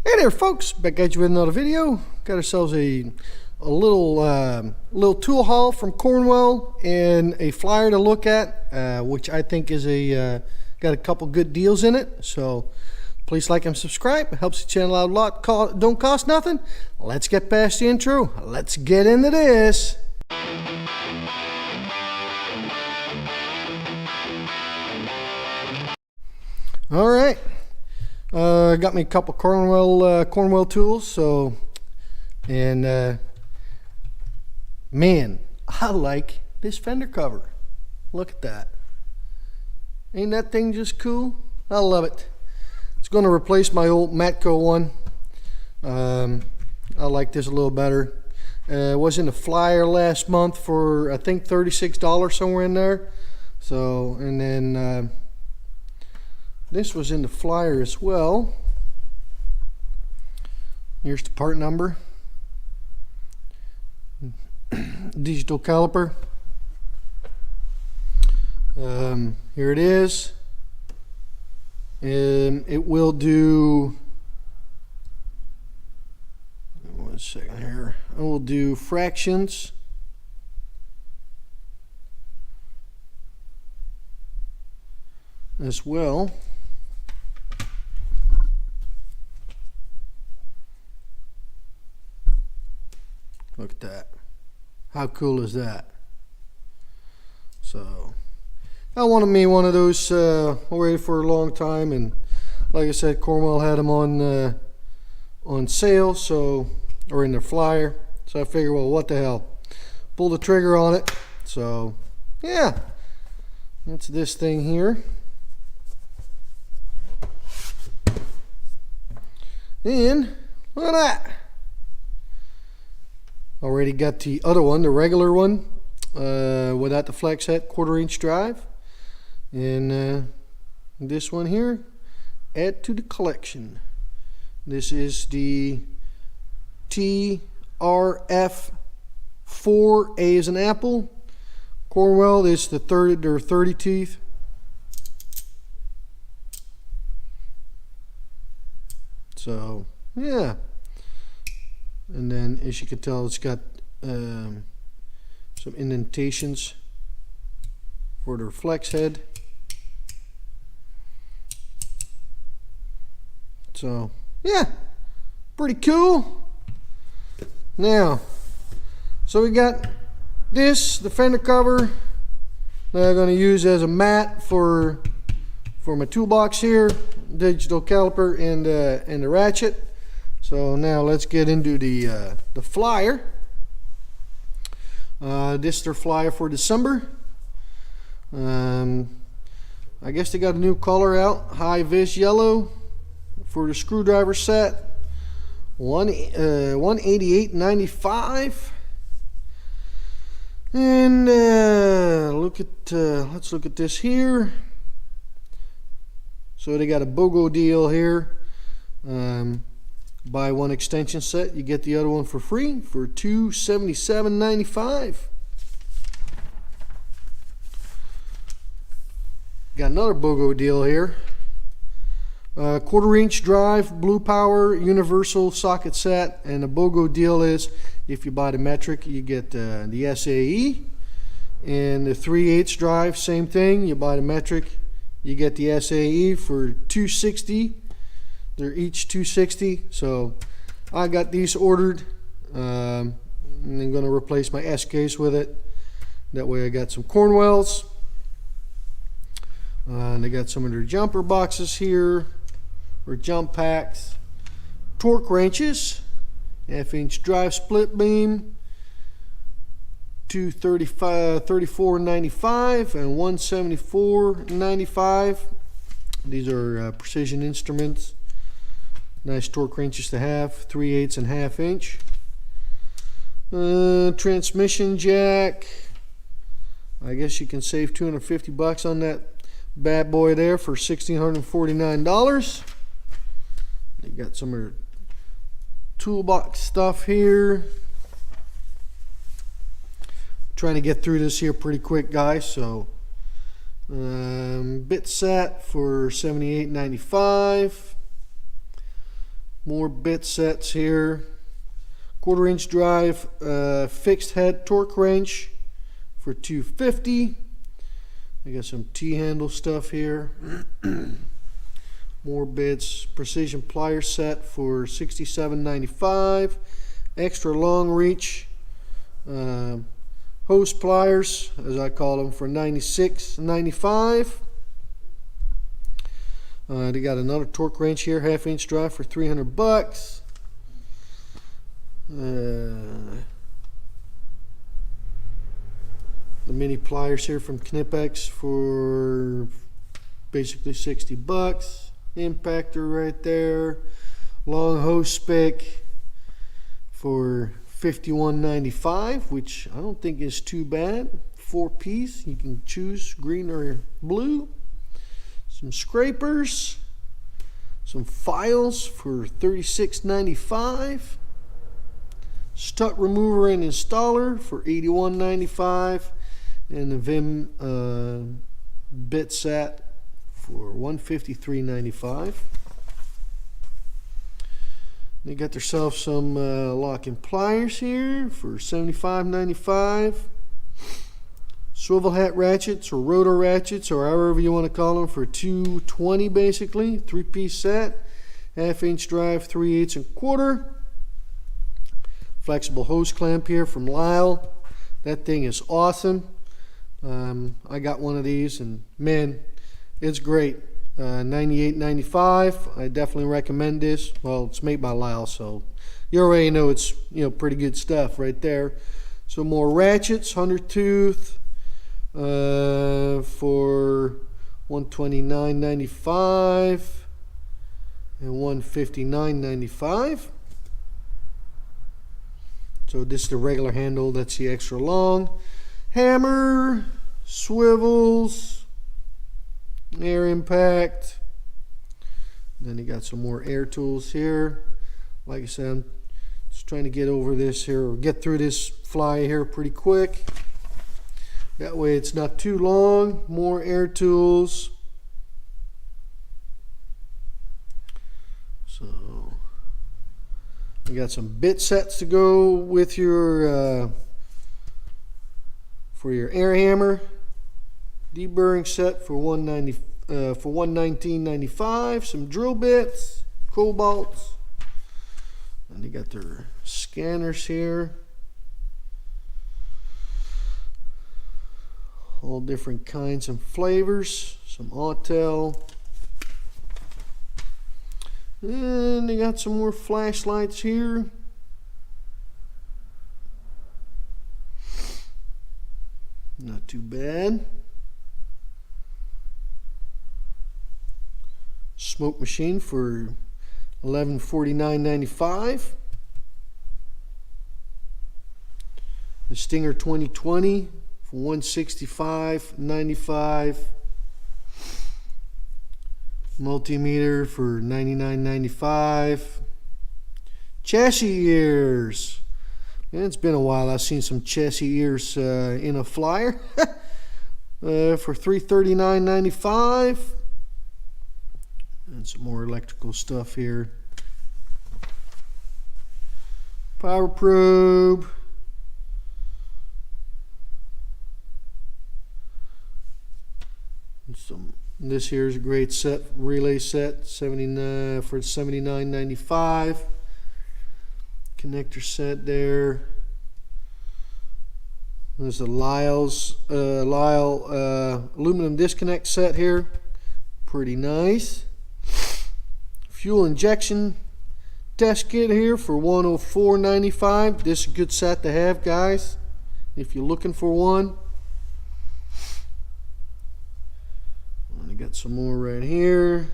Hey there folks, back at you with another video. Got ourselves a little tool haul from Cornwell and a flyer to look at, which I think is got a couple good deals in it. So please like and subscribe. It helps the channel out a lot. Don't cost nothing. Let's get past the intro. Let's get into this. All right. Got me a couple Cornwell tools. So, and man, I like this fender cover. Look at that. Ain't that thing just cool? I love it. It's going to replace my old Matco one. I like this a little better. It was in the flyer last month for I think $36 somewhere in there. So, and then this was in the flyer as well. Here's the part number. Digital caliper. Here it is. And it will do, one second here. I will do fractions. As well. Look at that. How cool is that? So I wanted me one of those already for a long time, and like I said, Cornwell had them on sale, so, or in their flyer. So I figured, well, what the hell? Pull the trigger on it. So yeah, that's this thing here. And look at that. Already got the other one, the regular one, without the flex head 1/4" drive. And this one here, add to the collection. This is the TRF4, A as an apple. Cornwell is the their 30 teeth. So yeah, and then as you can tell, it's got some indentations for their flex head. So yeah, pretty cool. Now, so we got this, the fender cover that I'm going to use as a mat for my toolbox here, digital caliper and the ratchet. So now let's get into the flyer. This is their flyer for December. I guess they got a new color out, high vis yellow for the screwdriver set. $188.95. And let's look at this here. So they got a BOGO deal here. Buy one extension set, you get the other one for free for $277.95. Got another BOGO deal here. 1/4" drive, blue power, universal socket set. And the BOGO deal is if you buy the metric, you get the SAE. And the 3/8 drive, same thing. You buy the metric, you get the SAE for $260. They're each $260. So I got these ordered, and I'm going to replace my S case with it. That way I got some Cornwells. And they got some of their jumper boxes here, or jump packs. Torque wrenches, 1/2" drive split beam, $34.95 and $174.95. These are precision instruments. Nice torque wrenches to have, 3/8 and 1/2". Transmission jack. I guess you can save $250 on that bad boy there for $1,649. They got some of their toolbox stuff here. Trying to get through this here pretty quick, guys. So bit set for $78.95. More bit sets here. 1/4 inch drive, fixed head torque wrench for $250. I got some T-handle stuff here. More bits. Precision plier set for $67.95. Extra long reach hose pliers, as I call them, for $96.95. They got another torque wrench here, 1/2 inch drive for $300. The mini pliers here from Knipex for basically $60. Impactor right there. Long hose spick for $51.95, which I don't think is too bad. 4-piece. You can choose green or blue. Some scrapers. Some files for $36.95. Strut remover and installer for $81.95. And the Vim bit set for $153.95. They got themselves some locking pliers here for $75.95. Swivel hat ratchets or rotor ratchets, or however you want to call them, for $220 basically. 3-piece set. 1/2 inch drive, 3/8 and 1/4. Flexible hose clamp here from Lyle. That thing is awesome. I got one of these and man, it's great. $98.95. I definitely recommend this. Well, it's made by Lyle, so you already know it's pretty good stuff right there. So more ratchets, 100 tooth for $129.95 and $159.95. So this is the regular handle, that's the extra long. Hammer, swivels, air impact. Then you got some more air tools here. Like I said, I'm just trying to get over this here, or get through this fly here pretty quick. That way it's not too long. More air tools. So you got some bit sets to go with your for your air hammer. Deburring set for $119.95. Some drill bits, cobalts, and they got their scanners here. All different kinds and flavors. Some Autel. And they got some more flashlights here. Not too bad. Smoke machine for $1149.95. The Stinger 2020 for $165.95. Multimeter for $99.95. Chassis ears. Man, it's been a while. I've seen some chassis ears in a flyer for $339.95. And some more electrical stuff here. Power probe. This here is a great set, relay set, $79 for $79.95. Connector set there. There's a Lyle aluminum disconnect set here. Pretty nice. Fuel injection test kit here for $104.95. This is a good set to have, guys, if you're looking for one. I got some more right here.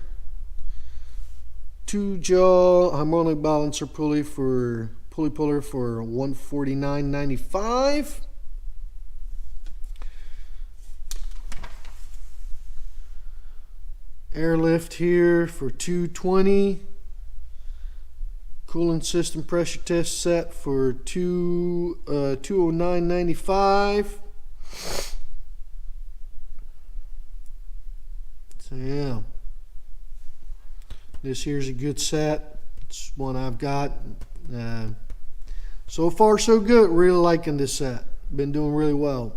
2-jaw harmonic balancer pulley for puller for $149.95. Airlift here for $220. Coolant system pressure test set for $209.95. So yeah, this here's a good set. It's one I've got. So far so good. Really liking this set. Been doing really well.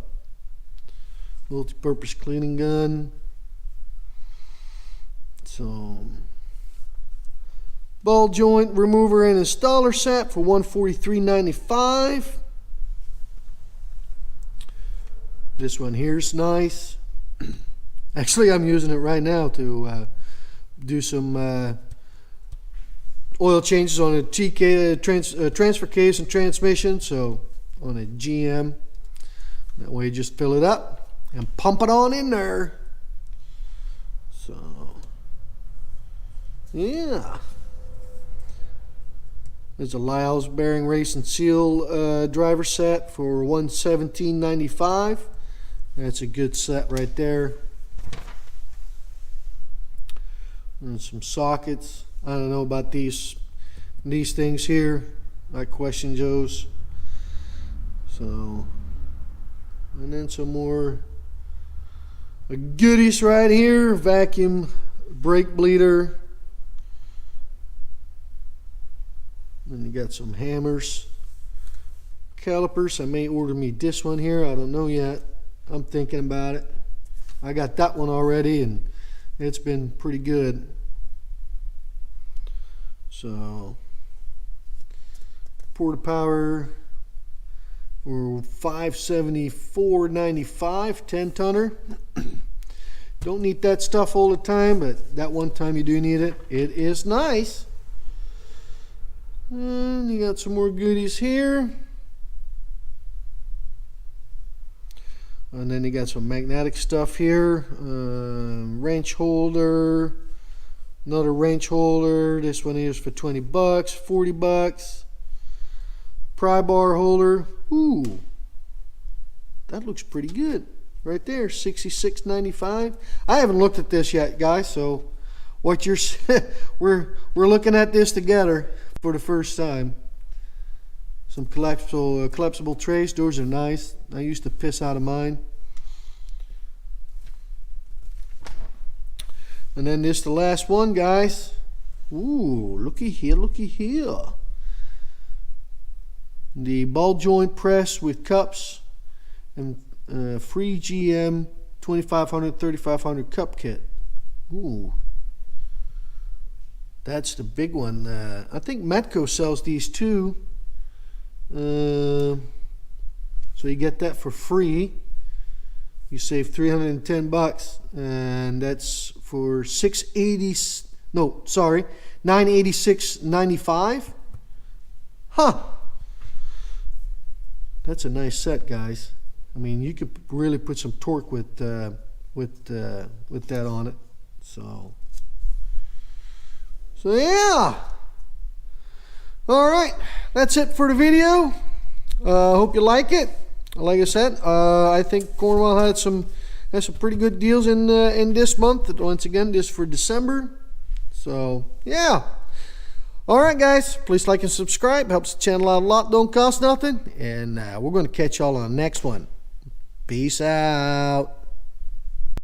Multi-purpose cleaning gun. So ball joint remover and installer set for $143.95. This one here is nice. Actually, I'm using it right now to do some oil changes on a transfer case and transmission. So on a GM, that way you just fill it up and pump it on in there. So yeah, there's a Lyle's bearing race and seal driver set for $117.95. That's a good set right there. And some sockets. I don't know about these things here. I question those. So, and then some more goodies right here. Vacuum brake bleeder. And you got some hammers, calipers. I may order me this one here. I don't know yet. I'm thinking about it. I got that one already, and it's been pretty good. So, Porta Power for $574.95, 10-tonner. Don't need that stuff all the time, but that one time you do need it. It is nice. And you got some more goodies here. And then you got some magnetic stuff here. Wrench holder. Another wrench holder. This one is for $20, $40. Pry bar holder. Ooh, that looks pretty good right there. $66.95. I haven't looked at this yet, guys. So what you're we're looking at this together for the first time. Some collapsible trays. Doors are nice. I used to piss out of mine. And then this the last one, guys. Ooh, looky here, looky here. The ball joint press with cups and free GM 2500 3500 cup kit. Ooh, that's the big one. I think Metco sells these too. So you get that for free. You save $310, and that's for $986.95. Huh. That's a nice set, guys. I mean, you could really put some torque with that on it. So yeah. All right, that's it for the video. Hope you like it. Like I said, I think Cornwell had some pretty good deals in this month. Once again, this for December. So yeah. All right, guys. Please like and subscribe. Helps the channel out a lot. Don't cost nothing. And we're going to catch y'all on the next one. Peace out.